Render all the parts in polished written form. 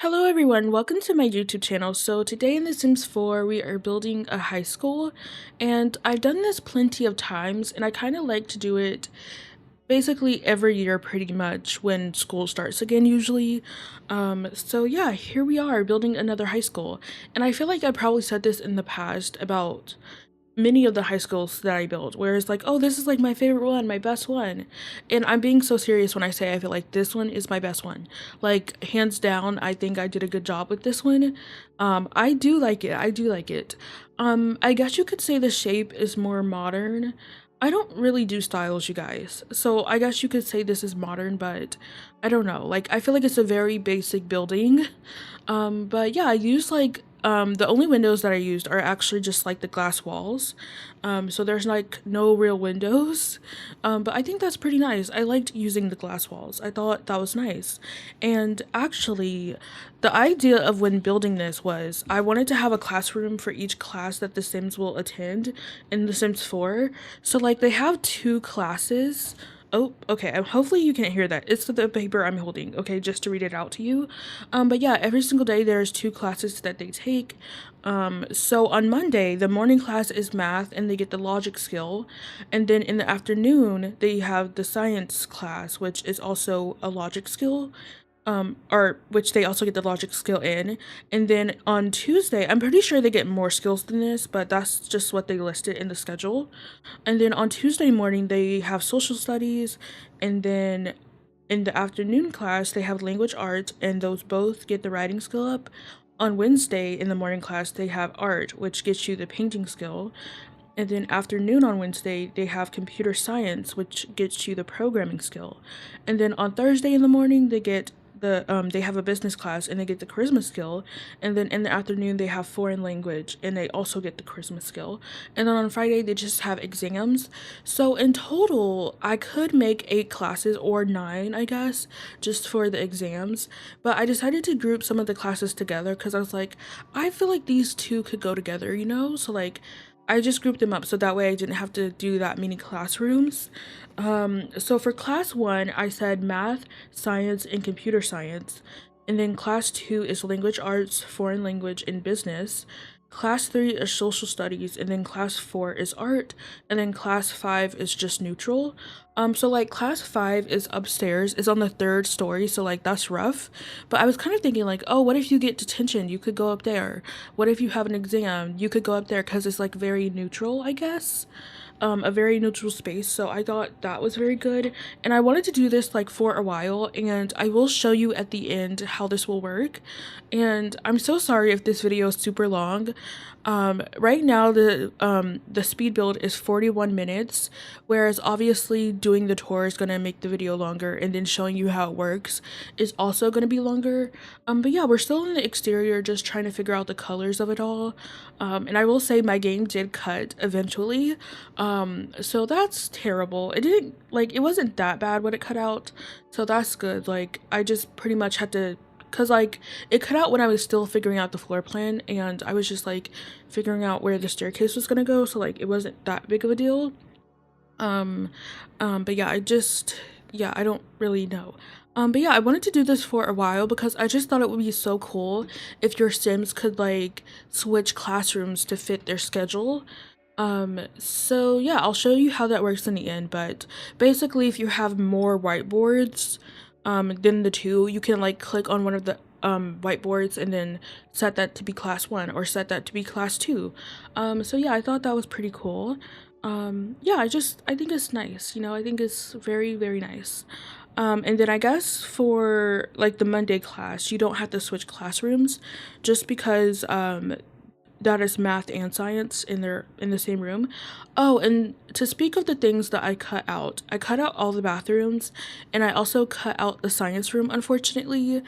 Hello everyone, welcome to my YouTube channel. So today in The Sims 4 we are building a high school, and I've done this plenty of times and I kind of like to do it basically every year pretty much when school starts again usually. So yeah, here we are building another high school, and I feel like I probably said this in the past about many of the high schools that I built, where it's like, oh, this is like my favorite one, my best one. And I'm being so serious when I say I feel like this one is my best one. Like, hands down, I think I did a good job with this one. I do like it. I do like it. I guess you could say the shape is more modern. I don't really do styles, you guys. So I guess you could say this is modern, but I don't know. Like, I feel like it's a very basic building. But yeah, I use like the only windows that I used are actually just like the glass walls. So there's like no real windows. But I think that's pretty nice. I liked using the glass walls. I thought that was nice. And actually, the idea of when building this was I wanted to have a classroom for each class that the Sims will attend in The Sims 4. So like they have two classes. Oh, okay. Hopefully you can't hear that. It's the paper I'm holding, okay, just to read it out to you. But yeah, every single day there's two classes that they take. So on Monday, the morning class is math and they get the logic skill. And then in the afternoon, they have the science class, which is also a logic skill, or which they also get the logic skill in. And then on Tuesday, I'm pretty sure they get more skills than this, but that's just what they listed in the schedule. And then on Tuesday morning, they have social studies, and then in the afternoon class, they have language arts, and those both get the writing skill up. On Wednesday, in the morning class, they have art, which gets you the painting skill. And then afternoon on Wednesday, they have computer science, which gets you the programming skill. And then on Thursday in the morning, they have a business class and they get the charisma skill. And then in the afternoon they have foreign language and they also get the charisma skill. And then on Friday they just have exams. So in total, I could make 8 classes or 9, I guess, just for the exams. But I decided to group some of the classes together because I was like, I feel like these two could go together, you know? So like I just grouped them up so that way I didn't have to do that many classrooms. So for class 1, I said math, science, and computer science. And then class 2 is language arts, foreign language, and business. Class 3 is social studies, and then class 4 is art, and then class 5 is just neutral. So like class 5 is upstairs, it's on the 3rd story, so like that's rough. But I was kind of thinking like, oh, what if you get detention? You could go up there. What if you have an exam? You could go up there because it's like very neutral, I guess. A very neutral space, so I thought that was very good. And I wanted to do this like for a while, and I will show you at the end how this will work. And I'm so sorry if this video is super long. Right now the speed build is 41 minutes, whereas obviously doing the tour is going to make the video longer, and then showing you how it works is also going to be longer. But yeah, we're still in the exterior just trying to figure out the colors of it all. And I will say my game did cut eventually. So that's terrible. It didn't, like, it wasn't that bad when it cut out, so that's good. Like, I just pretty much had to, cause like it cut out when I was still figuring out the floor plan, and I was just like figuring out where the staircase was gonna go, so like it wasn't that big of a deal. um but yeah, yeah, I don't really know. But yeah, I wanted to do this for a while because I just thought it would be so cool if your Sims could like switch classrooms to fit their schedule. So yeah, I'll show you how that works in the end, but basically if you have more whiteboards than the two, you can like click on one of the whiteboards and then set that to be class 1 or set that to be class 2. So yeah, I thought that was pretty cool. Yeah, I think it's nice, you know, I think it's very, very nice. And then I guess for like the Monday class, you don't have to switch classrooms just because that is math and science in the same room. Oh, and to speak of the things that I cut out all the bathrooms, and I also cut out the science room, unfortunately.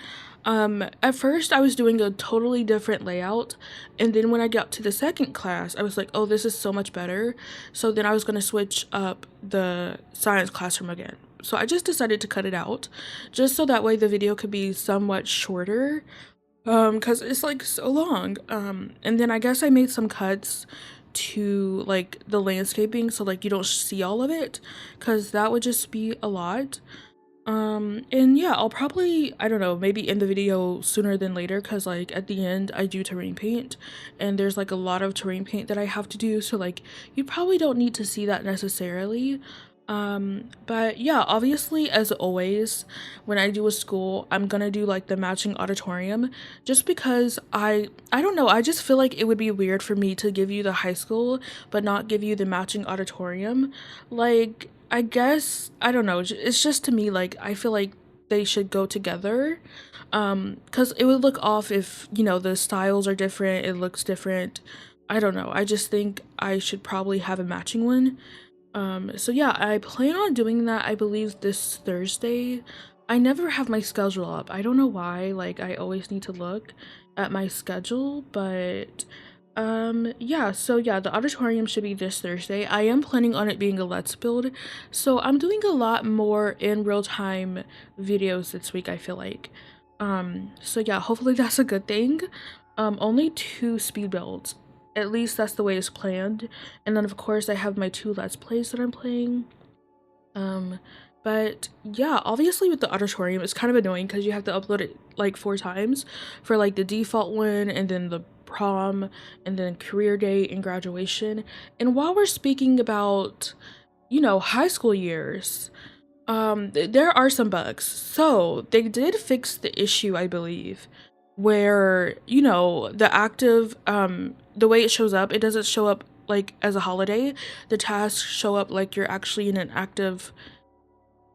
At first I was doing a totally different layout, and then when I got to the second class, I was like, oh, this is so much better. So then I was going to switch up the science classroom again. So I just decided to cut it out, just so that way the video could be somewhat shorter, because it's like so long. And then I guess I made some cuts to like the landscaping so like you don't see all of it, because that would just be a lot. And yeah, I'll probably, I don't know, maybe end the video sooner than later because, like, at the end, I do terrain paint and there's like a lot of terrain paint that I have to do. So, like, you probably don't need to see that necessarily. But yeah, obviously, as always, when I do a school, I'm gonna do like the matching auditorium just because I don't know, I just feel like it would be weird for me to give you the high school but not give you the matching auditorium. Like, I guess I don't know. It's just to me like I feel like they should go together. Cuz it would look off if, the styles are different, it looks different. I don't know. I just think I should probably have a matching one. So yeah, I plan on doing that, I believe this Thursday. I never have my schedule up. I don't know why. Like, I always need to look at my schedule, but yeah, so yeah, the auditorium should be this Thursday. I am planning on it being a let's build. So I'm doing a lot more in real time videos this week, I feel like. So yeah, hopefully that's a good thing. Only 2 speed builds. At least that's the way it's planned. And then of course I have my 2 let's plays that I'm playing. Um, but yeah, obviously with the auditorium, it's kind of annoying because you have to upload it like 4 times for like the default one and then the prom and then career day and graduation. And while we're speaking about, high school years, there are some bugs. So they did fix the issue, I believe, where, the active, the way it shows up, it doesn't show up like as a holiday. The tasks show up like you're actually in an active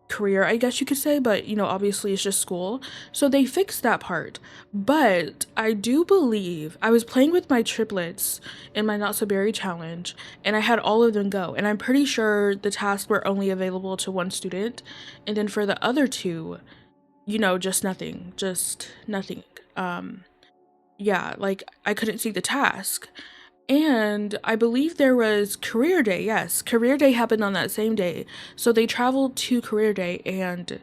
career, I guess you could say, but obviously it's just school. So they fixed that part. But I do believe I was playing with my triplets in my Not So Berry challenge and I had all of them go. And I'm pretty sure the tasks were only available to 1 student. And then for the other 2, just nothing. Just nothing. Yeah, like I couldn't see the task. And I believe there was career day. Yes, career day happened on that same day. So they traveled to career day and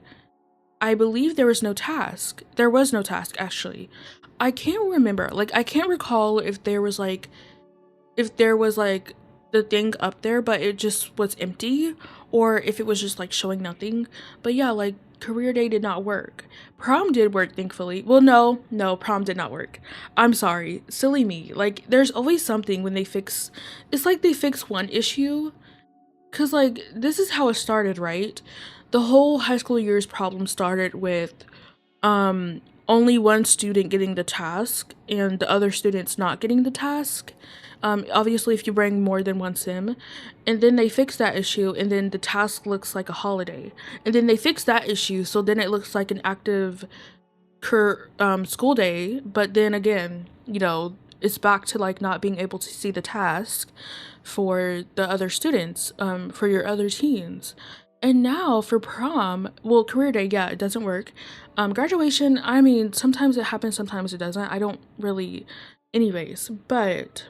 I believe there was no task. There was no task actually. I can't remember. Like I can't recall if there was like the thing up there but it just was empty or if it was just like showing nothing. But yeah, like career day did not work. Prom did work, thankfully. Well, no, prom did not work. I'm sorry. Silly me. Like there's always something when they fix, it's like they fix one issue cuz like this is how it started, right? The whole high school years problem started with um only 1 student getting the task and the other students not getting the task. Obviously if you bring more than 1 sim, and then they fix that issue and then the task looks like a holiday, and then they fix that issue so then it looks like an active school day, but then again, it's back to like not being able to see the task for the other students, for your other teens. And now for prom, well, career day, yeah, it doesn't work. Graduation, I mean, sometimes it happens, sometimes it doesn't. I don't really, anyways, but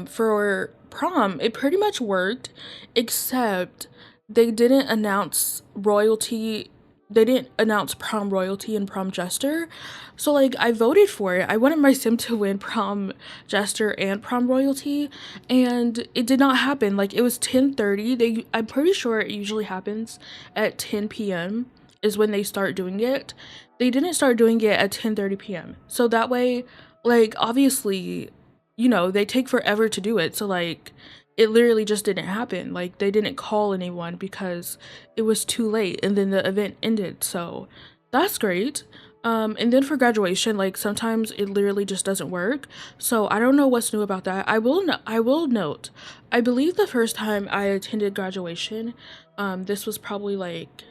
for prom, it pretty much worked, except they didn't announce royalty. They didn't announce prom royalty and prom jester. So, like, I voted for it. I wanted my sim to win prom jester and prom royalty, and it did not happen. Like, it was 10:30. I'm pretty sure it usually happens at 10 p.m. is when they start doing it. They didn't start doing it at 10:30 p.m. So that way, like, obviously, they take forever to do it. So like it literally just didn't happen. Like they didn't call anyone because it was too late and then the event ended. So that's great. And then for graduation, like sometimes it literally just doesn't work. So I don't know what's new about that. I will note. I believe the first time I attended graduation, this was probably like,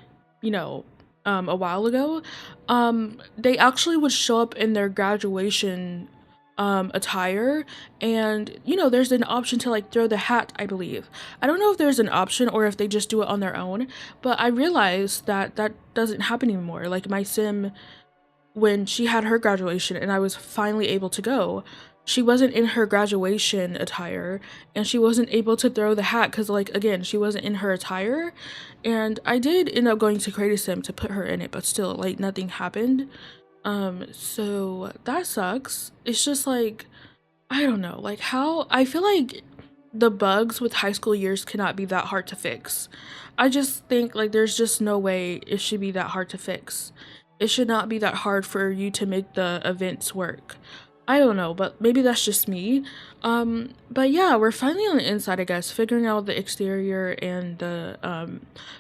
you know, a while ago. They actually would show up in their graduation attire, and there's an option to like throw the hat, I believe. I don't know if there's an option or if they just do it on their own, but I realized that that doesn't happen anymore. Like my sim, when she had her graduation and I was finally able to go, she wasn't in her graduation attire and she wasn't able to throw the hat because, like, again, she wasn't in her attire. And I did end up going to create a sim to put her in it, but still, like, nothing happened. So that sucks. It's just like, I don't know, like, how I feel like the bugs with high school years cannot be that hard to fix. I just think like there's just no way it should be that hard to fix. It should not be that hard for you to make the events work. I don't know, but maybe that's just me. But yeah, we're finally on the inside, I guess, figuring out the exterior and the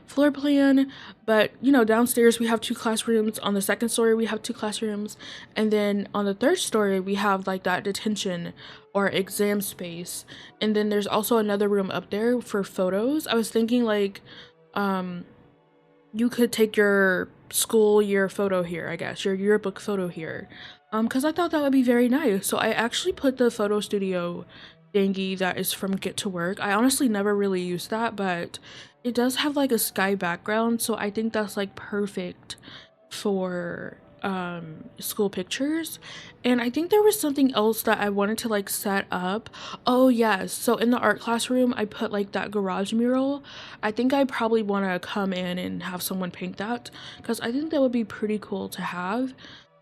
floor plan. But you know, downstairs we have two classrooms. On the second story, we have two classrooms, and then on the third story, we have like that detention or exam space. And then there's also another room up there for photos. I was thinking like, um, you could take your school year photo here, I guess, your yearbook photo here. Because I thought that would be very nice. So I actually put the photo studio thingy that is from Get to Work. I honestly never really used that, but it does have like a sky background, so I think that's like perfect for school pictures. And I think there was something else that I wanted to like set up. Oh yes, so in the art classroom I put like that garage mural. I think I probably want to come in and have someone paint that because I think that would be pretty cool to have.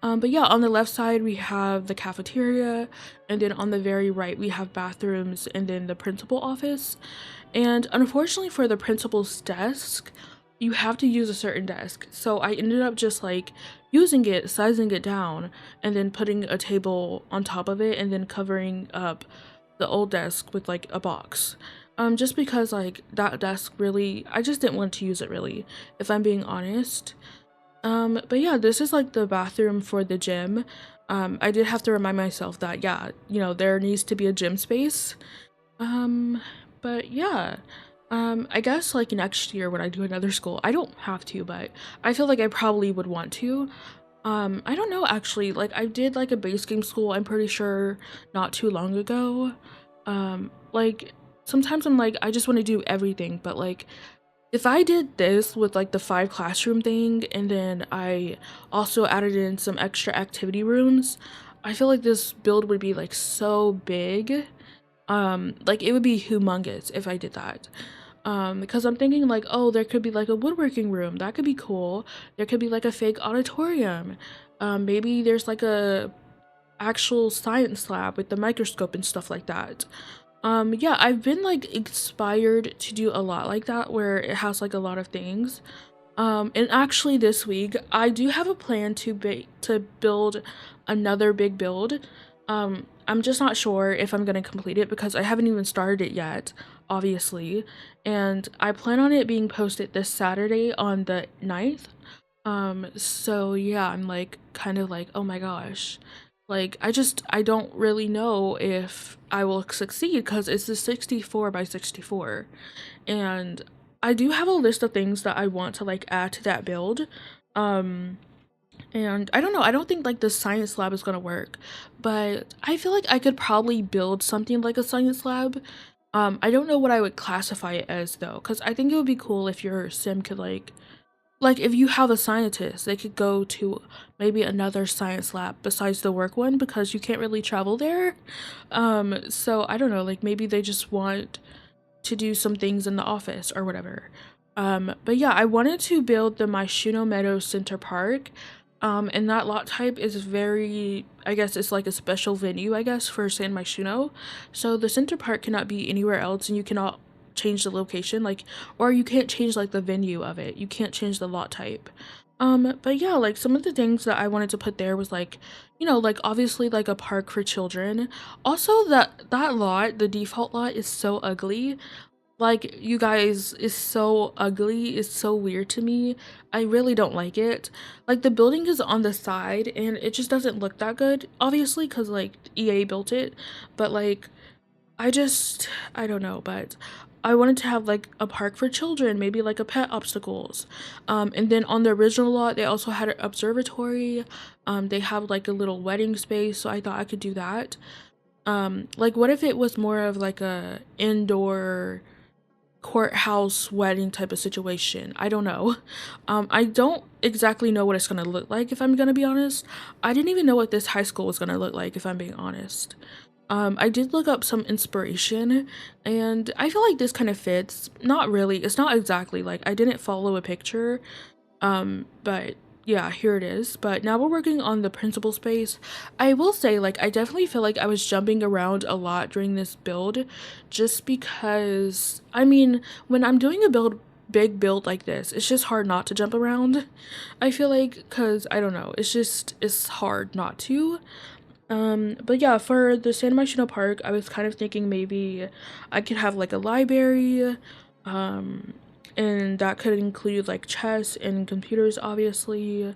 But yeah, on the left side we have the cafeteria, and then on the very right we have bathrooms and then the principal office. And unfortunately for the principal's desk, you have to use a certain desk. So I ended up just like using it, sizing it down, and then putting a table on top of it and then covering up the old desk with like a box. Just because like that desk really, I just didn't want to use it really, if I'm being honest. But yeah, this is like the bathroom for the gym. I did have to remind myself that, yeah, you know, there needs to be a gym space. Um, but yeah, I guess like next year when I do another school, I don't have to, but I feel like I probably would want to. I don't know actually, like I did like a base game school, I'm pretty sure not too long ago. Like sometimes I'm like, I just want to do everything, but like if I did this with like the 5 classroom thing and then I also added in some extra activity rooms, I feel like this build would be like so big. Like it would be humongous if I did that. Because I'm thinking like, oh, there could be like a woodworking room, that could be cool. There could be like a fake auditorium. Maybe there's like a actual science lab with the microscope and stuff like that. Yeah, I've been like inspired to do a lot like that where it has like a lot of things. And actually this week I do have a plan to build another big build. I'm just not sure if I'm gonna complete it because I haven't even started it yet, obviously. And I plan on it being posted this Saturday on the 9th. So yeah, I'm like kind of like, oh my gosh. Like I don't really know if I will succeed because it's the 64 by 64. And I do have a list of things that I want to like add to that build. Um and I don't know, I don't think like the science lab is gonna work, but I feel like I could probably build something like a science lab. I don't know what I would classify it as though, because I think it would be cool if your sim could like if you have a scientist, they could go to maybe another science lab besides the work one because you can't really travel there. So I don't know, like maybe they just want to do some things in the office or whatever. But yeah, I wanted to build the Myshuno Meadows Center Park. And that lot type is very, I guess it's like a special venue, I guess, for San Myshuno. So the center park cannot be anywhere else and you cannot change the location, like, or you can't change like the venue of it. You can't change the lot type. But yeah, like some of the things that I wanted to put there was like, you know, like obviously like a park for children. Also that lot, the default lot is so ugly. Like, you guys, is so ugly, it's so weird to me. I really don't like it. Like, the building is on the side and it just doesn't look that good, obviously, because like EA built it. But like, I don't know, but I wanted to have like a park for children, maybe like a pet obstacles. And then on the original lot, they also had an observatory. They have like a little wedding space, so I thought I could do that. Like, what if it was more of like a indoor courthouse wedding type of situation? I don't know. I don't exactly know what it's gonna look like, if I'm gonna be honest. I didn't even know what this high school was gonna look like, if I'm being honest. I did look up some inspiration and I feel like this kind of fits. Not really, it's not exactly like I didn't follow a picture, but Yeah, here it is. But now we're working on the principal space. I will say, like, I definitely feel like I was jumping around a lot during this build just because, I mean, when I'm doing a big build like this, it's just hard not to jump around. I feel like, because I don't know, it's hard not to. But yeah, for the San Myshuno Park, I was kind of thinking maybe I could have like a library, um, and that could include like chess and computers, obviously.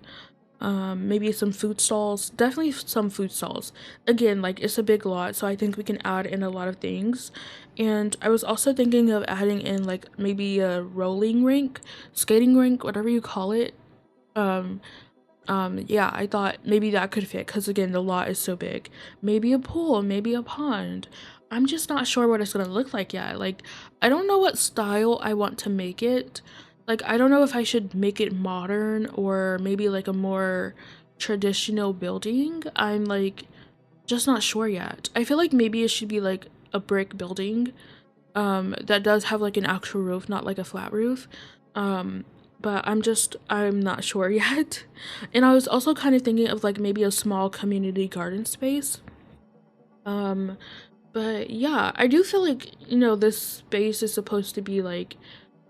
Maybe some food stalls, definitely some food stalls. Again, like it's a big lot, so I think we can add in a lot of things. And I was also thinking of adding in like maybe a rolling rink, skating rink, whatever you call it. Um, yeah, I thought maybe that could fit because again, the lot is so big. Maybe a pool, maybe a pond. I'm just not sure what it's gonna look like yet. Like, I don't know what style I want to make it. Like, I don't know if I should make it modern or maybe like a more traditional building. I'm like just not sure yet. I feel like maybe it should be like a brick building that does have like an actual roof, not like a flat roof. Um, but I'm not sure yet. And I was also kind of thinking of like maybe a small community garden space. Um, but yeah, I do feel like, this space is supposed to be like,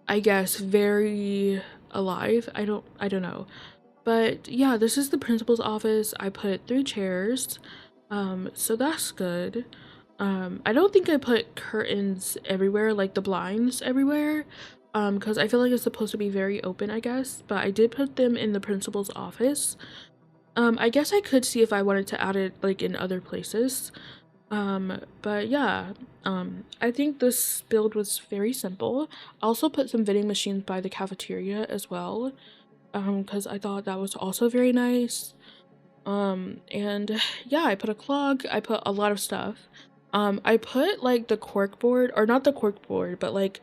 I guess, very alive. I don't know. But yeah, this is the principal's office. I put 3 chairs. So that's good. I don't think I put curtains everywhere, like the blinds everywhere, because I feel like it's supposed to be very open, I guess, but I did put them in the principal's office. I guess I could see if I wanted to add it like in other places. But yeah, I think this build was very simple. I also put some vending machines by the cafeteria as well, because I thought that was also very nice. And yeah, I put a clog, I put a lot of stuff. I put like the cork board, or not the cork board, but like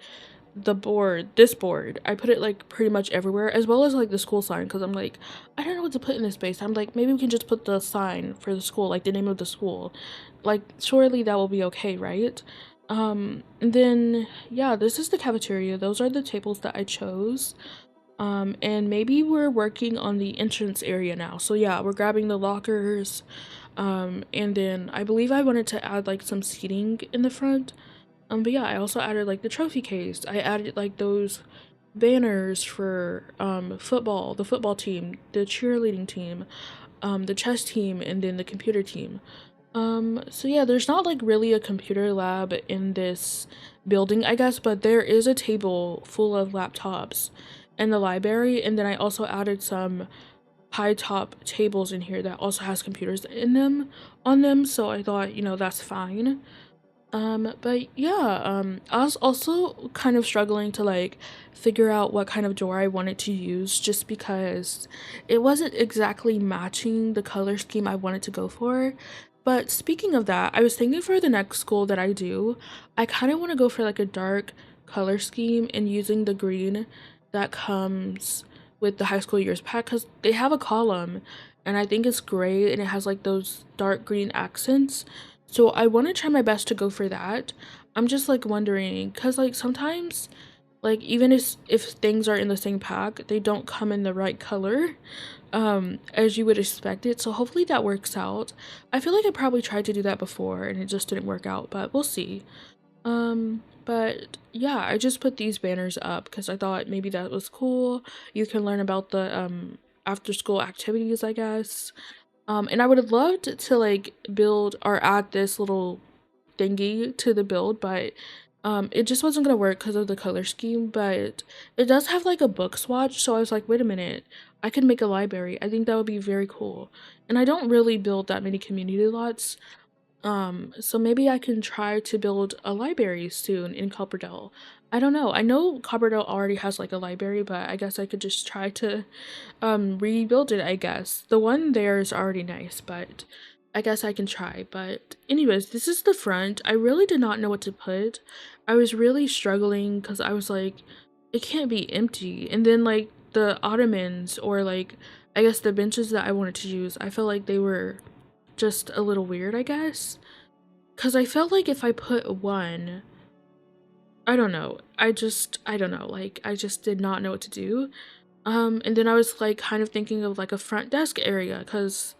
this board. I put it like pretty much everywhere, as well as like the school sign, because I'm like, I don't know what to put in this space. I'm like, maybe we can just put the sign for the school, like the name of the school. Like, surely that will be okay, right? And then yeah, this is the cafeteria. Those are the tables that I chose. And maybe we're working on the entrance area now. So yeah, we're grabbing the lockers. And then I believe I wanted to add like some seating in the front. But yeah, I also added like the trophy case. I added like those banners for football, the football team, the cheerleading team, the chess team, and then the computer team. So yeah, there's not like really a computer lab in this building, I guess, but there is a table full of laptops in the library, and then I also added some high top tables in here that also has computers in them on them, so I thought, that's fine. But yeah, I was also kind of struggling to like figure out what kind of door I wanted to use just because it wasn't exactly matching the color scheme I wanted to go for. But speaking of that, I was thinking for the next school that I do, I kind of want to go for like a dark color scheme and using the green that comes with the high school years pack because they have a column and I think it's gray and it has like those dark green accents. So I want to try my best to go for that. I'm just like wondering cuz like sometimes like even if things are in the same pack, they don't come in the right color as you would expect it. So hopefully that works out. I feel like I probably tried to do that before and it just didn't work out, but we'll see. But yeah, I just put these banners up because I thought maybe that was cool. You can learn about the after school activities, I guess. And I would have loved to like build or add this little thingy to the build, but it just wasn't gonna work because of the color scheme. But it does have like a book swatch, so I was like, wait a minute, I could make a library. I think that would be very cool. And I don't really build that many community lots, so maybe I can try to build a library soon in Copperdale. I don't know. I know Copperdale already has like a library, but I guess I could just try to rebuild it, I guess. The one there is already nice, but I guess I can try. But anyways, this is the front. I really did not know what to put. I was really struggling because I was like, it can't be empty. And then like the ottomans or like I guess the benches that I wanted to use, I felt like they were just a little weird, I guess. Cause I felt like if I put one, I don't know. I don't know. Like I just did not know what to do. And then I was like kind of thinking of like a front desk area because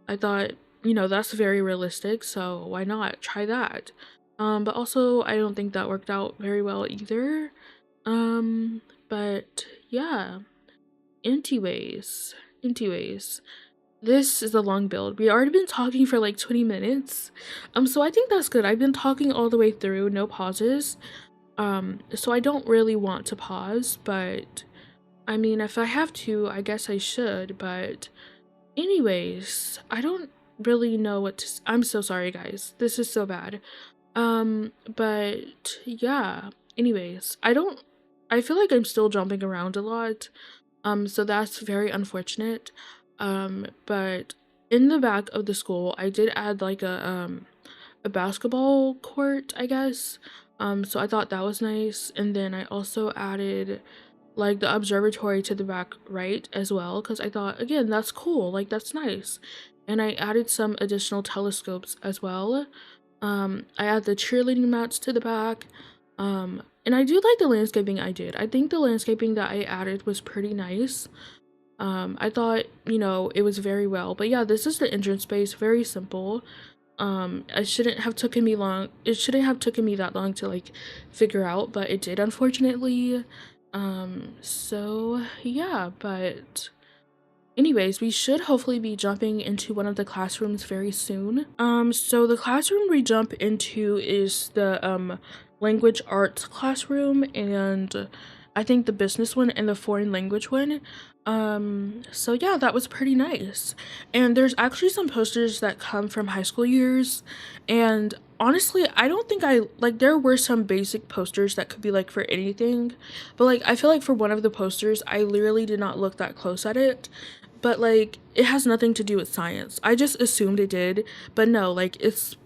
I thought, that's very realistic, so why not try that? But also I don't think that worked out very well either. But yeah, anyways, this is a long build. We already been talking for like 20 minutes. So I think that's good. I've been talking all the way through, no pauses. So I don't really want to pause, but I mean, if I have to, I guess I should, but anyways, I don't really know what to I'm so sorry, guys. This is so bad. But yeah, anyways, I feel like I'm still jumping around a lot. So that's very unfortunate. But in the back of the school, I did add like a basketball court, I guess. So I thought that was nice. And then I also added like the observatory to the back right as well because I thought, again, that's cool, like that's nice. And I added some additional telescopes as well. I added the cheerleading mats to the back. And I do like the landscaping I did. I think the landscaping that I added was pretty nice. I thought, it was very well. But yeah, this is the entrance space, very simple. It shouldn't have taken me long. It shouldn't have taken me that long to like figure out, but it did, unfortunately. So yeah, but anyways, we should hopefully be jumping into one of the classrooms very soon. So the classroom we jump into is the language arts classroom, and I think the business one and the foreign language one. So yeah, that was pretty nice. And there's actually some posters that come from high school years, and honestly, I don't think I like there were some basic posters that could be like for anything, but like I feel like for one of the posters, I literally did not look that close at it, but like it has nothing to do with science. I just assumed it did, but no, like it's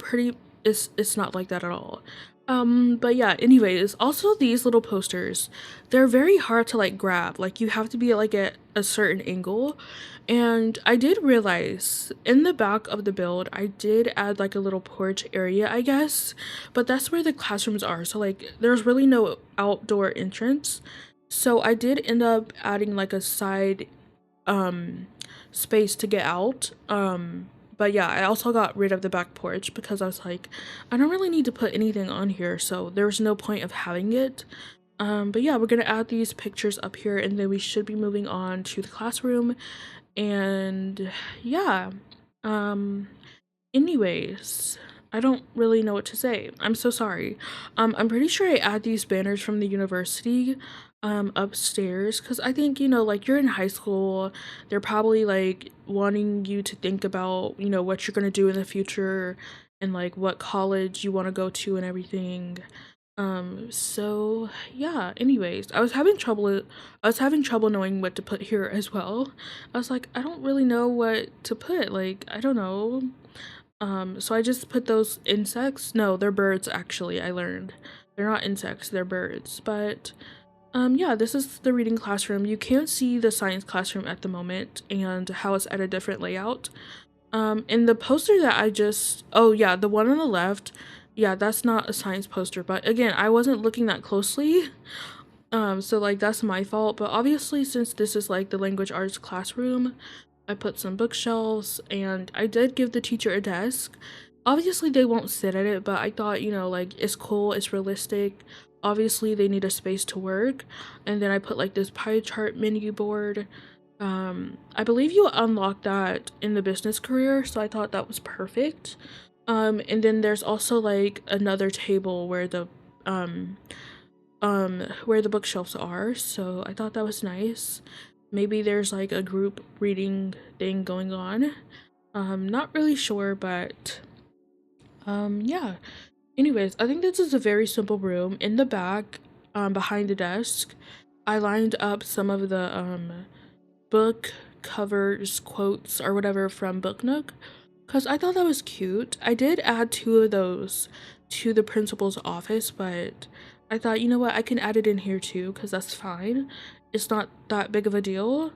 not like that at all. But yeah, anyways, also these little posters, they're very hard to like grab. Like you have to be like at a certain angle. And I did realize in the back of the build, I did add like a little porch area, I guess, but that's where the classrooms are. So like there's really no outdoor entrance. So I did end up adding like a side um space to get out. But yeah, I also got rid of the back porch because I was like, I don't really need to put anything on here, so there's no point of having it. But yeah, we're gonna add these pictures up here and then we should be moving on to the classroom. And yeah, um anyways, I don't really know what to say. I'm so sorry. I'm pretty sure I add these banners from the university upstairs because I think, like you're in high school, they're probably like wanting you to think about, what you're gonna do in the future and like what college you want to go to and everything. So yeah, anyways, I was having trouble knowing what to put here as well. I was like, I don't really know what to put. Like, I don't know. So I just put those insects. No, they're birds actually, I learned. They're not insects, they're birds. But yeah, this is the reading classroom. You can see the science classroom at the moment and how it's at a different layout. In the poster that oh yeah, the one on the left, yeah, that's not a science poster, but again, I wasn't looking that closely. So like that's my fault, but obviously since this is like the language arts classroom, I put some bookshelves and I did give the teacher a desk. Obviously they won't sit at it, but I thought, like it's cool, it's realistic. Obviously they need a space to work. And then I put like this pie chart menu board. I believe you unlock that in the business career, so I thought that was perfect. And then there's also like another table where the bookshelves are, so I thought that was nice. Maybe there's like a group reading thing going on. Not really sure, but yeah. Anyways, I think this is a very simple room. In the back, behind the desk, I lined up some of the book covers, quotes, or whatever from Book Nook because I thought that was cute. I did add two of those to the principal's office, but I thought, you know what, I can add it in here too because that's fine. It's not that big of a deal.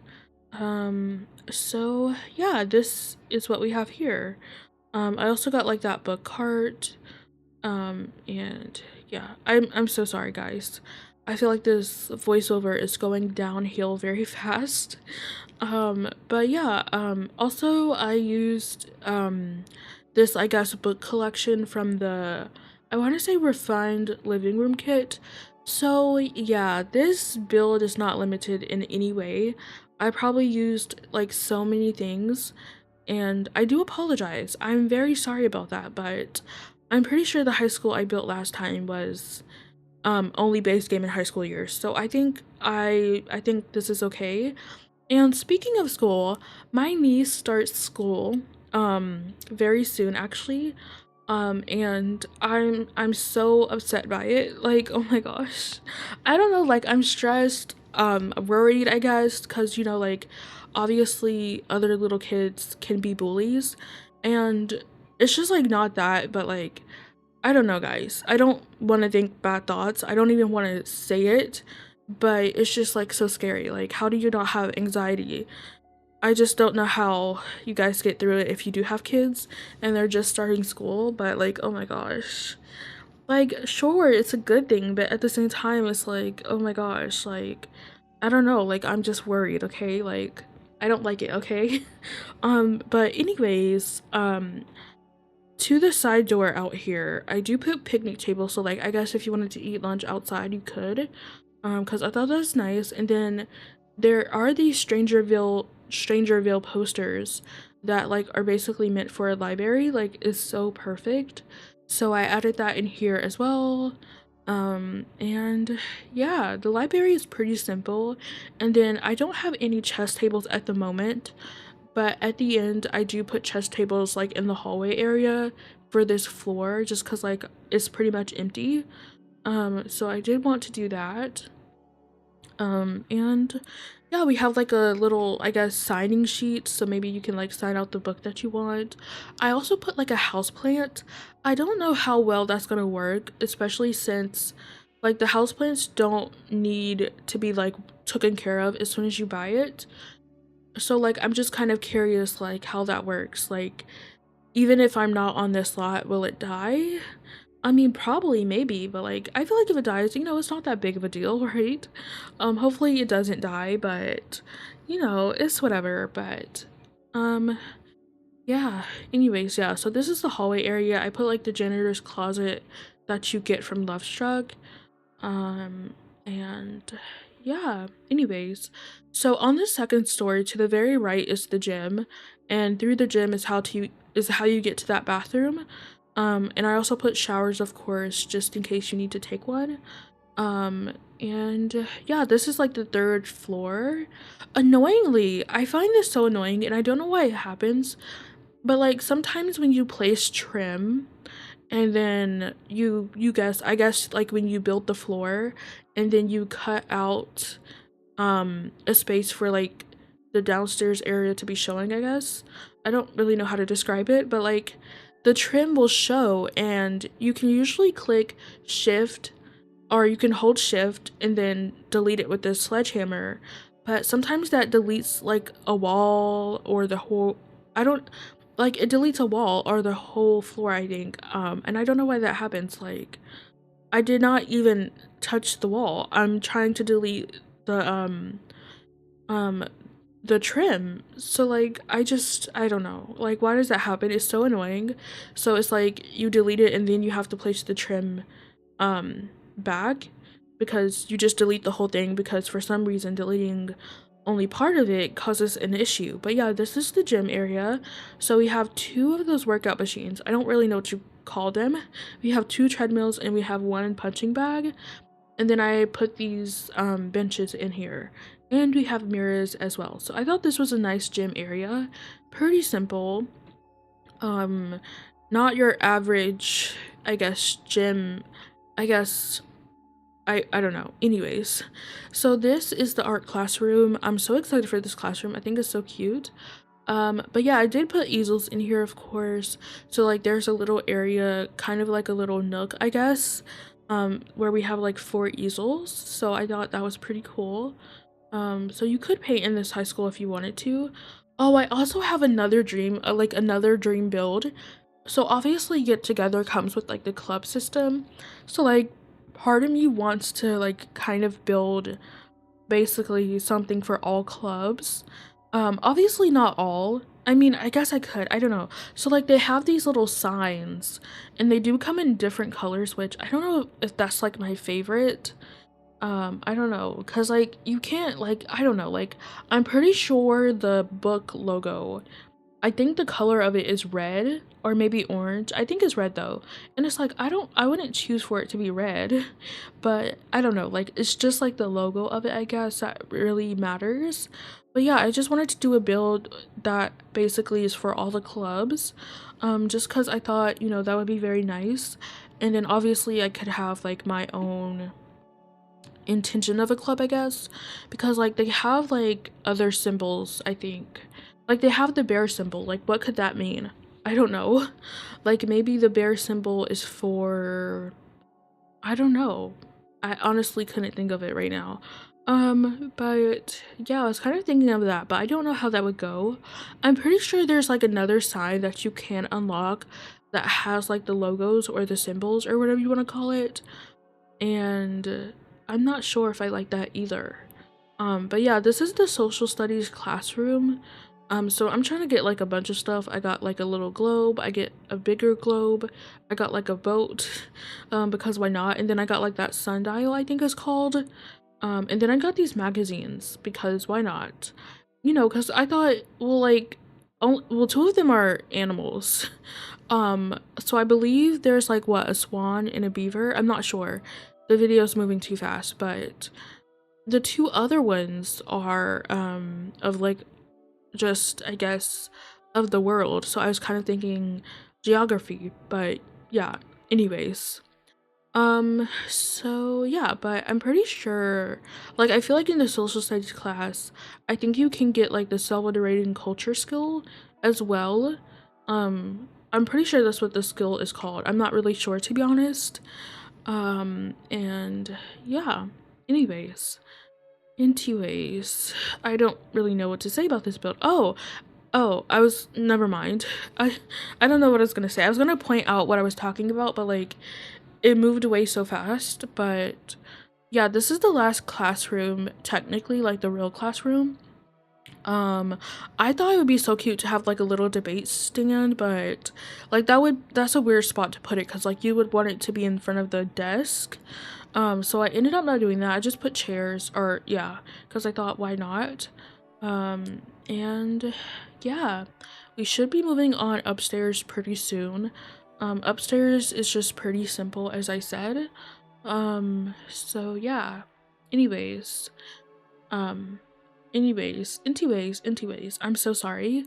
So yeah, this is what we have here. I also got like that book cart. And yeah, I'm so sorry, guys. I feel like this voiceover is going downhill very fast. But yeah, also I used this, I guess, book collection from the, I want to say, refined living room kit. So yeah, this build is not limited in any way. I probably used like so many things, and I do apologize. I'm very sorry about that, but I'm pretty sure the high school I built last time was only base game in high school years. So I think this is okay. And speaking of school, my niece starts school very soon actually. And I'm so upset by it. Like, oh my gosh. I don't know, like I'm stressed, worried, I guess, cuz like obviously other little kids can be bullies, and it's just like not that, but like I don't know, guys. I don't want to think bad thoughts. I don't even want to say it, but it's just like so scary. Like, how do you not have anxiety? I just don't know how you guys get through it if you do have kids and they're just starting school, but like, oh my gosh. Like, sure, it's a good thing, but at the same time, it's like, oh my gosh, like, I don't know, like, I'm just worried, okay? Like, I don't like it, okay? But anyways, to the side door out here, I do put picnic tables, so like I guess if you wanted to eat lunch outside, you could. Because I thought that was nice. And then there are these Strangerville posters that like are basically meant for a library, like is so perfect. So I added that in here as well. And yeah, the library is pretty simple. And then I don't have any chess tables at the moment, but at the end I do put chess tables like in the hallway area for this floor just because like it's pretty much empty. So I did want to do that. And yeah, we have like a little, I guess, signing sheet, so maybe you can like sign out the book that you want. I also put like a house plant. I don't know how well that's gonna work, especially since like the house plants don't need to be like taken care of as soon as you buy it. So like I'm just kind of curious like how that works. Like even if I'm not on this lot, will it die? I mean, probably, maybe, but like I feel like if it dies, it's not that big of a deal, right? Hopefully it doesn't die, but it's whatever. But um yeah, anyways, yeah, so this is the hallway area. I put like the janitor's closet that you get from Love Struck. Um, and yeah, anyways, so on the second story to the very right is the gym, and through the gym is how you get to that bathroom. And I also put showers, of course, just in case you need to take one. And yeah, this is like the third floor. Annoyingly, I find this so annoying, and I don't know why it happens, but like sometimes when you place trim and then you guess, I guess, like when you build the floor and then you cut out a space for like the downstairs area to be showing, I guess. I don't really know how to describe it, but like the trim will show, and you can usually click shift, or you can hold shift and then delete it with this sledgehammer. But sometimes that deletes like a wall or the whole, I don't, like it deletes a wall or the whole floor, I think. And I don't know why that happens. Like I did not even touch the wall. I'm trying to delete um the trim. So like I don't know. Like why does that happen? It's so annoying. So it's like you delete it and then you have to place the trim back, because you just delete the whole thing because for some reason deleting only part of it causes an issue. But yeah, this is the gym area. So we have two of those workout machines. I don't really know what you call them. We have two treadmills and we have one punching bag. And then I put these benches in here. And we have mirrors as well. So I thought this was a nice gym area. Pretty simple. Um, Not your average, I guess, gym. I guess I don't know. Anyways, so this is the art classroom. I'm so excited for this classroom. I think it's so cute. But yeah, I did put easels in here, of course. So like there's a little area, kind of like a little nook, I guess, where we have like 4 easels. So I thought that was pretty cool. So you could paint in this high school if you wanted to. Oh, I also have another dream, like another dream build. So obviously Get Together comes with like the club system. So like part of me wants to like kind of build basically something for all clubs. Obviously not all. I mean, I guess I could. I don't know. So like they have these little signs and they do come in different colors, which I don't know if that's like my favorite. I don't know, cuz like you can't like I don't know, like I'm pretty sure the book logo, I think the color of it is red or maybe orange. I think it's red though. And it's like I wouldn't choose for it to be red, but I don't know, like it's just like the logo of it, I guess, that really matters. But yeah, I just wanted to do a build that basically is for all the clubs. Just cuz I thought, you know, that would be very nice. And then obviously I could have like my own intention of a club, I guess, because like they have like other symbols, I think. Like they have the bear symbol. Like what could that mean? I don't know. Like maybe the bear symbol is for I don't know. I honestly couldn't think of it right now. But yeah, I was kind of thinking of that, but I don't know how that would go. I'm pretty sure there's like another sign that you can unlock that has like the logos or the symbols or whatever you want to call it, and I'm not sure if I like that either. But yeah, this is the social studies classroom. So I'm trying to get like a bunch of stuff. I got like a little globe, I get a bigger globe, I got like a boat, because why not? And then I got like that sundial, I think it's called. And then I got these magazines because why not? You know, because I thought, well, like, well, two of them are animals. So I believe there's like what, a swan and a beaver. I'm not sure. The video's moving too fast, but the two other ones are of like just I guess of the world. So I was kind of thinking geography, but yeah. Anyways, so yeah, but I'm pretty sure, like, I feel like in the social studies class, I think you can get like the Salvadorian culture skill as well. I'm pretty sure that's what the skill is called. I'm not really sure to be honest. And yeah, anyways, I don't really know what to say about this build. Oh, I was never mind. I don't know what I was gonna say. I was gonna point out what I was talking about, but like it moved away so fast. But yeah, this is the last classroom, technically, like the real classroom. Um, I thought it would be so cute to have like a little debate stand, but like that's a weird spot to put it because like you would want it to be in front of the desk. So I ended up not doing that. I just put chairs or yeah, because I thought why not? And yeah, we should be moving on upstairs pretty soon. Upstairs is just pretty simple as I said. So yeah. Anyways, um anyways, I'm so sorry.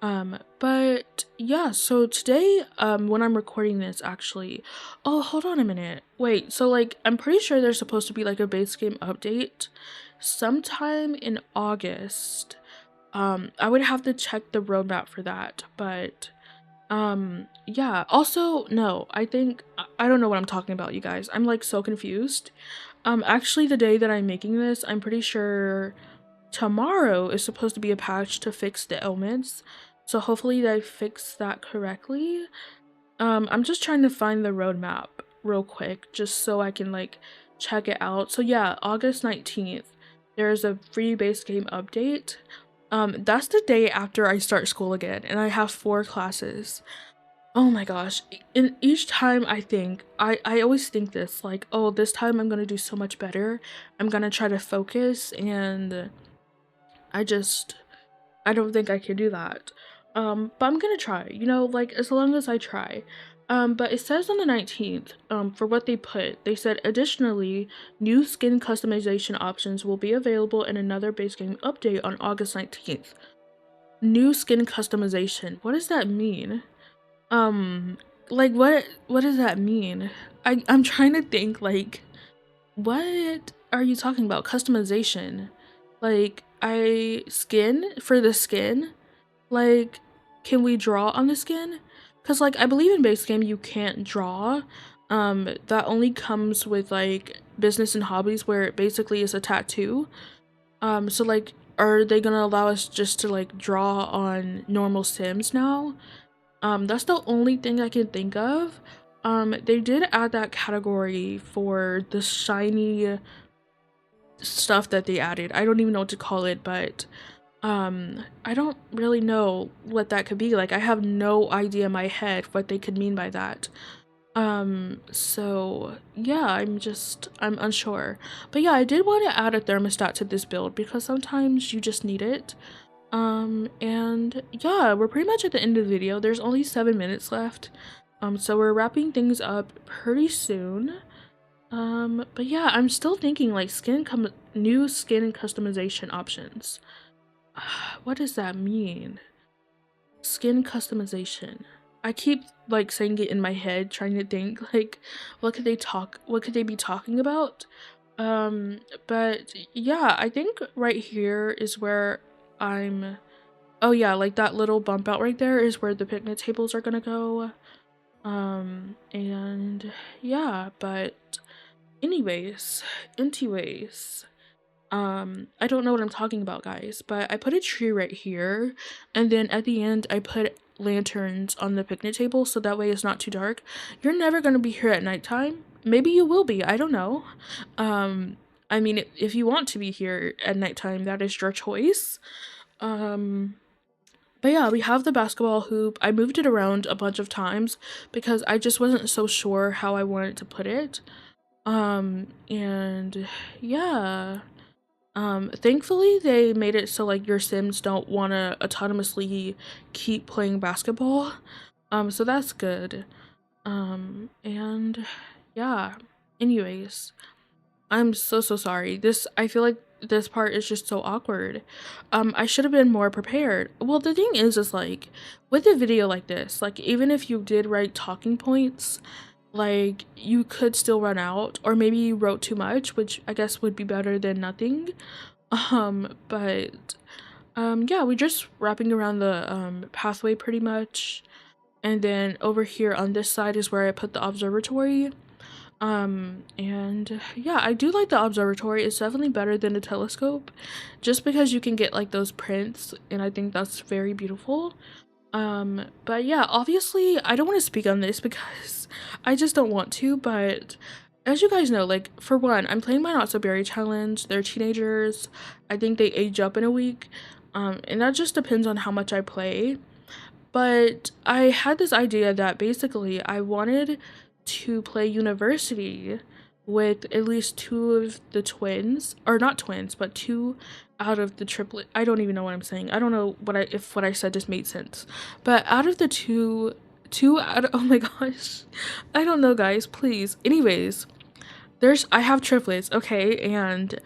But yeah, so today, when I'm recording this actually, oh, hold on a minute. Wait, so like I'm pretty sure there's supposed to be like a base game update sometime in August. I would have to check the roadmap for that, but yeah, also no, I don't know what I'm talking about, you guys. I'm like so confused. Actually the day that I'm making this, I'm pretty sure tomorrow is supposed to be a patch to fix the ailments, so hopefully they fix that correctly. I'm just trying to find the roadmap real quick just so I can like check it out. So yeah, August 19th there's a free base game update. That's the day after I start school again and I have 4 classes. Oh my gosh. And each time I always think this like, oh, this time I'm gonna do so much better. I'm gonna try to focus, and I just I don't think I can do that. But I'm gonna try, you know, like as long as I try. But it says on the 19th, for what they put, they said additionally, new skin customization options will be available in another base game update on August 19th. New skin customization. What does that mean? Um, like what does that mean? I'm trying to think like what are you talking about? Customization. Like I skin for the skin? Like can we draw on the skin? Cuz like I believe in base game you can't draw. That only comes with like business and hobbies where it basically is a tattoo. So like are they going to allow us just to like draw on normal Sims now? That's the only thing I can think of. They did add that category for the shiny stuff that they added. I don't even know what to call it, but I don't really know what that could be. Like, I have no idea in my head what they could mean by that. So yeah, I'm unsure. But yeah, I did want to add a thermostat to this build because sometimes you just need it. And yeah, we're pretty much at the end of the video. There's only 7 minutes left. So we're wrapping things up pretty soon. But yeah, I'm still thinking like new skin customization options. What does that mean? Skin customization. I keep like saying it in my head, trying to think like what could they be talking about? But yeah, I think right here is where I'm oh yeah, like that little bump out right there is where the picnic tables are gonna go. And yeah, but anyways, I don't know what I'm talking about, guys, but I put a tree right here, and then at the end I put lanterns on the picnic table so that way it's not too dark. You're never gonna be here at nighttime. Maybe you will be, I don't know. um I mean, if you want to be here at nighttime, that is your choice. um but yeah, we have the basketball hoop. I moved it around a bunch of times because I just wasn't so sure how I wanted to put it. And yeah. Thankfully they made it so like your Sims don't want to autonomously keep playing basketball. So that's good. And yeah. Anyways, I'm so sorry. I feel like this part is just so awkward. I should have been more prepared. Well, the thing is like with a video like this, like even if you did write talking points, like you could still run out, or maybe you wrote too much, which I guess would be better than nothing. But yeah, we're just wrapping around the pathway pretty much. And then over here on this side is where I put the observatory. And yeah, I do like the observatory. It's definitely better than the telescope just because you can get like those prints, and I think that's very beautiful. But yeah, obviously I don't want to speak on this because I just don't want to, but as you guys know, like for one, I'm playing my Not So Berry challenge. They're teenagers. I think they age up in a week. And that just depends on how much I play. But I had this idea that basically I wanted to play university with at least two of the twins, or not twins, but two out of the triplet. I don't even know what I'm saying. I don't know if what I said just made sense. But out of the two out of, oh my gosh. I don't know, guys, please. Anyways, I have triplets, okay? And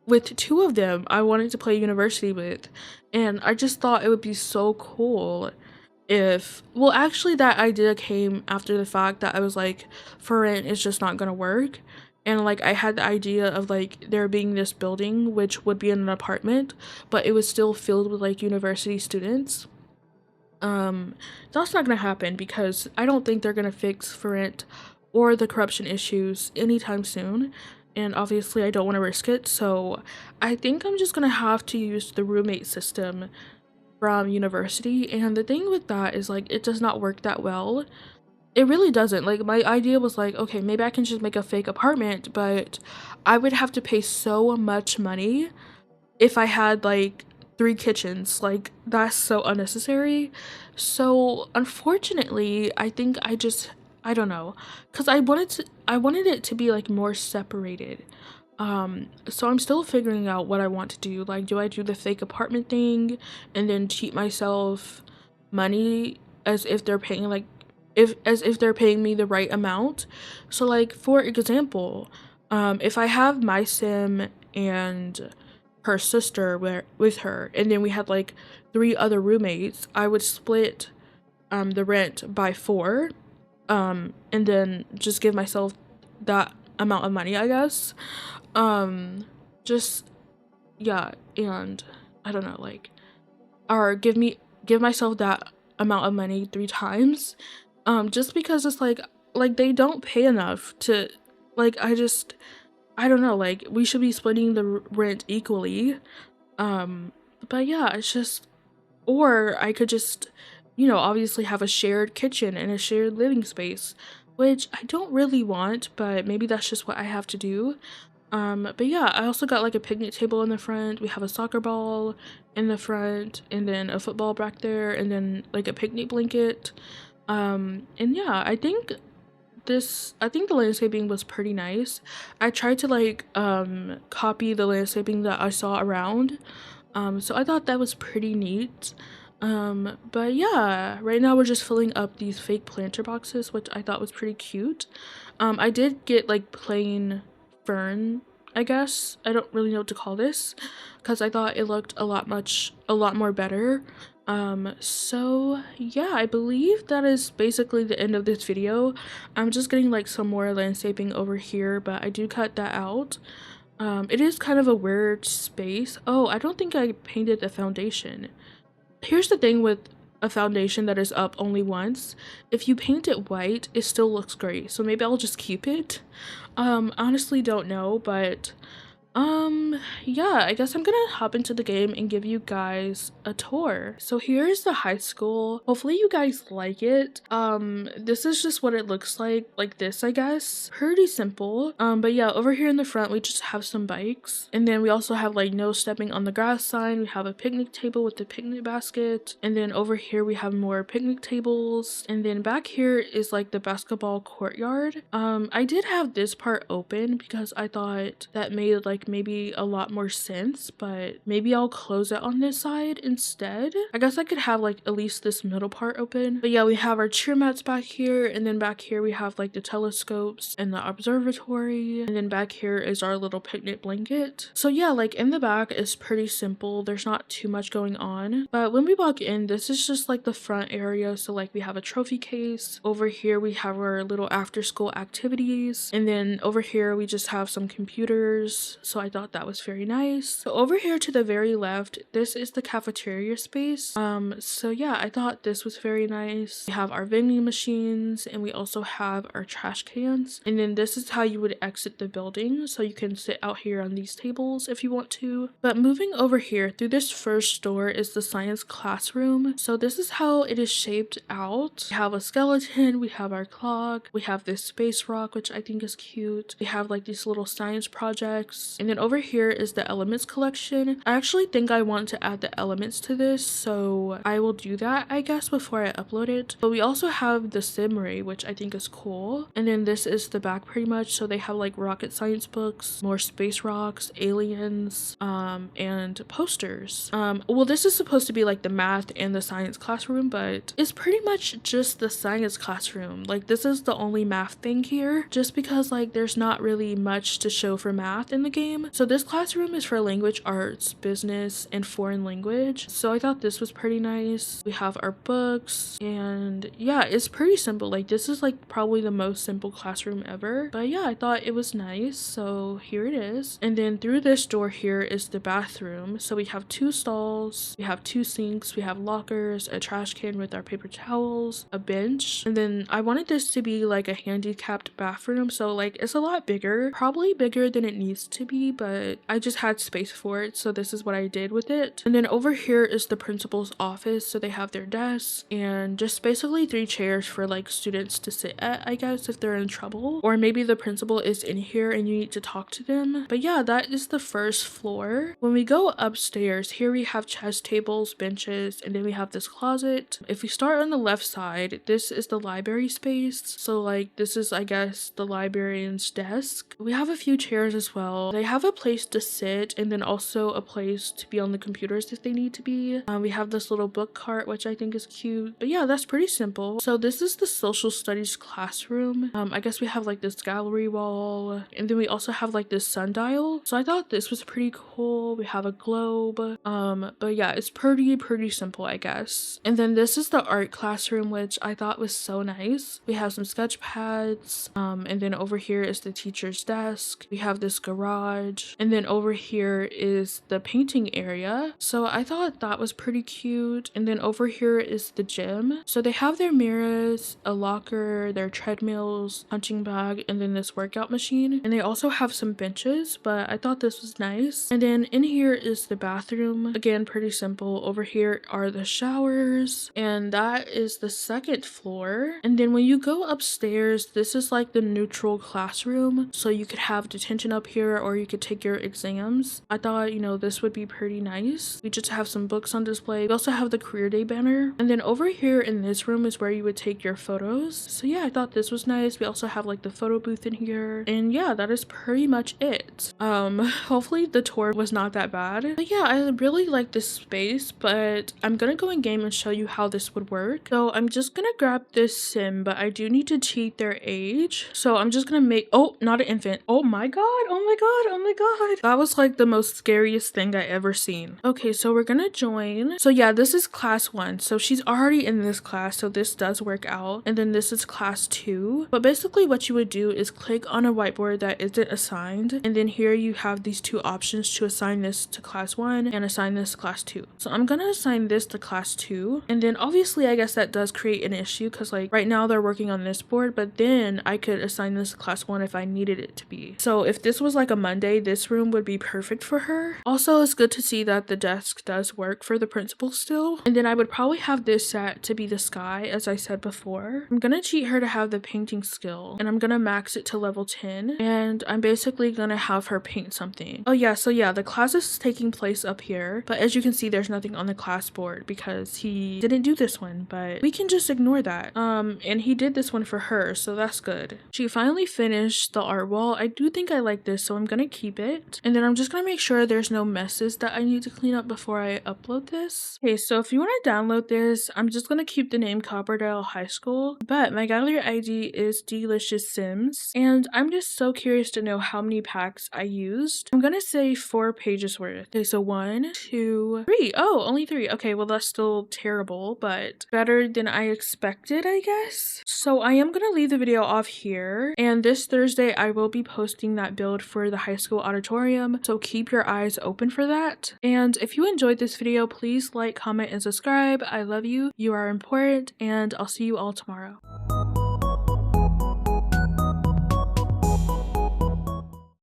with two of them, I wanted to play university with, and I just thought it would be so cool if well actually that idea came after the fact that I was like, for rent is just not gonna work. And like I had the idea of like there being this building which would be in an apartment, but it was still filled with like university students. um that's not gonna happen because I don't think they're gonna fix for rent or the corruption issues anytime soon, and obviously I don't want to risk it, so I think I'm just gonna have to use the roommate system from university. And the thing with that is like it does not work that well. It really doesn't. Like my idea was like, okay, maybe I can just make a fake apartment, but I would have to pay so much money if I had like three kitchens. Like that's so unnecessary. So unfortunately, I think I don't know, cuz I wanted it to be like more separated. So I'm still figuring out what I want to do. Like, do I do the fake apartment thing and then cheat myself money as if they're paying like as if they're paying me the right amount? So like for example, if I have my sim and her sister with her, and then we had like three other roommates, I would split the rent by four, and then just give myself that amount of money, I guess. um just yeah, and I don't know, like, or give myself that amount of money three times, just because it's like they don't pay enough to, like, I don't know, like we should be splitting the rent equally. um but yeah, it's just, or I could just, obviously have a shared kitchen and a shared living space, which I don't really want, but maybe that's just what I have to do. But yeah, I also got like a picnic table in the front. We have a soccer ball in the front, and then a football back there, and then like a picnic blanket. And yeah, I think the landscaping was pretty nice. I tried to like copy the landscaping that I saw around. So I thought that was pretty neat. But yeah, right now we're just filling up these fake planter boxes, which I thought was pretty cute. I did get like plain fern, I guess. I don't really know what to call this because I thought it looked a lot more better. So yeah, I believe that is basically the end of this video. I'm just getting like some more landscaping over here, but I do cut that out. It is kind of a weird space. Oh, I don't think I painted the foundation. Here's the thing with a foundation that is up only once. If you paint it white, it still looks great. So maybe I'll just keep it. Honestly don't know, but yeah, I guess I'm gonna hop into the game and give you guys a tour. So here's the high school. Hopefully you guys like it. This is just what it looks like this, I guess. Pretty simple. But yeah, over here in the front, we just have some bikes. And then we also have like no stepping on the grass sign. We have a picnic table with the picnic basket. And then over here, we have more picnic tables. And then back here is like the basketball courtyard. I did have this part open because I thought that made like maybe a lot more sense, but maybe I'll close it on this side instead. I guess I could have like at least this middle part open. But yeah, we have our cheer mats back here, and then back here we have like the telescopes and the observatory, and then back here is our little picnic blanket. So yeah, like in the back is pretty simple. There's not too much going on, but when we walk in, this is just like the front area. So like we have a trophy case. Over here we have our little after school activities, and then over here we just have some computers. So I thought that was very nice. So over here to the very left, this is the cafeteria space. So yeah, I thought this was very nice. We have our vending machines, and we also have our trash cans. And then this is how you would exit the building. So you can sit out here on these tables if you want to. But moving over here through this first door is the science classroom. So this is how it is shaped out. We have a skeleton, we have our clock, we have this space rock, which I think is cute. We have like these little science projects. And then over here is the elements collection. I actually think I want to add the elements to this, so I will do that, I guess, before I upload it. But we also have the sim ray, which I think is cool. And then this is the back pretty much. So they have like rocket science books, more space rocks, aliens, and posters. Well, this is supposed to be like the math and the science classroom, but it's pretty much just the science classroom. Like this is the only math thing here, just because like there's not really much to show for math in the game. So this classroom is for language arts, business, and foreign language. So I thought this was pretty nice. We have our books, and yeah, it's pretty simple. Like this is like probably the most simple classroom ever. But yeah, I thought it was nice. So here it is. And then through this door here is the bathroom. So we have two stalls, we have two sinks, we have lockers, a trash can with our paper towels, a bench. And then I wanted this to be like a handicapped bathroom. So like it's a lot bigger, probably bigger than it needs to be, but I just had space for it, so this is what I did with it. And then over here is the principal's office. So they have their desks and just basically 3 chairs for like students to sit at, I guess, if they're in trouble, or maybe the principal is in here and you need to talk to them. But yeah, that is the first floor. When we go upstairs, here we have chess tables, benches, and then we have this closet. If we start on the left side, this is the library space. So like this is, I guess, the librarian's desk. We have a few chairs as well. They have a place to sit, and then also a place to be on the computers if they need to be. We have this little book cart, which I think is cute. But yeah, that's pretty simple. So this is the social studies classroom. I guess we have like this gallery wall, and then we also have like this sundial. So I thought this was pretty cool. We have a globe. But yeah, it's pretty simple, I guess. And then this is the art classroom, which I thought was so nice. We have some sketch pads, and then over here is the teacher's desk. We have this garage. garage. And then over here is the painting area. So I thought that was pretty cute. And then over here is the gym. So they have their mirrors, a locker, their treadmills, punching bag, and then this workout machine. And they also have some benches, but I thought this was nice. And then in here is the bathroom. Again, pretty simple. Over here are the showers, and that is the second floor. And then when you go upstairs, this is like the neutral classroom. So you could have detention up here or you could take your exams. I thought, you know, this would be pretty nice. We just have some books on display. We also have the career day banner. And then over here in this room is where you would take your photos. So yeah, I thought this was nice. We also have like the photo booth in here. And yeah, that is pretty much it. Hopefully the tour was not that bad. But yeah, I really like this space, but I'm gonna go in game and show you how this would work. So I'm just gonna grab this sim, but I do need to cheat their age. So I'm just gonna make, oh, not an infant. Oh my god, oh my god, oh my god. That was like the most scariest thing I ever seen. Okay, so we're gonna join. So yeah, this is class 1. So she's already in this class, so this does work out. And then this is class 2. But basically what you would do is click on a whiteboard that isn't assigned. And then here you have these two options to assign this to class 1 and assign this to class 2. So I'm gonna assign this to class 2. And then obviously I guess that does create an issue because like right now they're working on this board, but then I could assign this to class 1 if I needed it to be. So if this was like a Monday, this room would be perfect for her. Also, it's good to see that the desk does work for the principal still. And then I would probably have this set to be the sky, as I said before. I'm gonna cheat her to have the painting skill, and I'm gonna max it to level 10. And I'm basically gonna have her paint something. Oh yeah, so yeah, the class is taking place up here, but as you can see, there's nothing on the class board because he didn't do this one, but we can just ignore that. And he did this one for her, so that's good. She finally finished the art wall. I do think I like this, so I'm gonna keep it. And then I'm just gonna make sure there's no messes that I need to clean up before I upload this. Okay, so if you want to download this, I'm just gonna keep the name Copperdale High School, but my gallery ID is DeeliciousSims, and I'm just so curious to know how many packs I used. I'm gonna say 4 pages worth. Okay, so 1, 2, 3. Oh, only 3. Okay, well that's still terrible, but better than I expected, I guess. So I am gonna leave the video off here, and this Thursday I will be posting that build for the high school auditorium, so keep your eyes open for that. And if you enjoyed this video, please like, comment, and subscribe. I love you. You are important, and I'll see you all tomorrow.